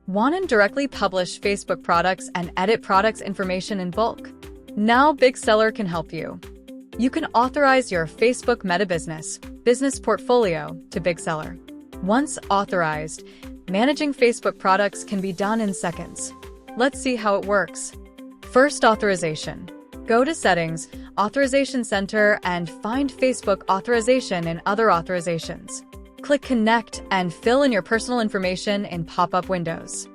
Want to directly publish Facebook products and edit products information in bulk? Now BigSeller can help you. You can authorize your Facebook Meta business portfolio to BigSeller. Once authorized, managing Facebook products can be done in seconds. Let's see how it works. First, authorization. Go to Settings, Authorization Center, and find Facebook authorization in Other Authorizations. Click Connect and fill in your personal information in pop-up windows.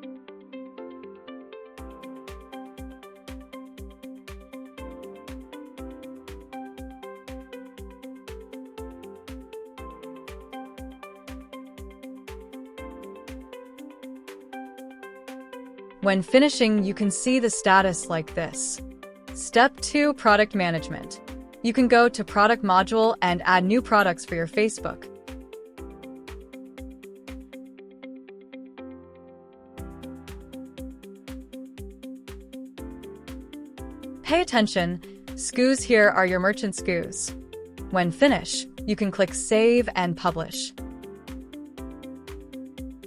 When finishing, you can see the status like this. Step 2. Product Management. You can go to Product module and add new products for your Facebook. Pay attention, SKUs here are your merchant SKUs. When finished, you can click Save and Publish.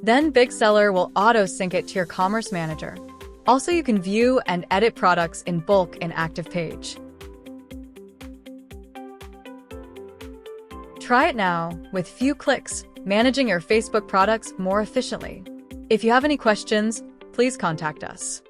Then BigSeller will auto-sync it to your Commerce Manager. Also, you can view and edit products in bulk in Active Page. Try it now, with few clicks, managing your Facebook products more efficiently. If you have any questions, please contact us.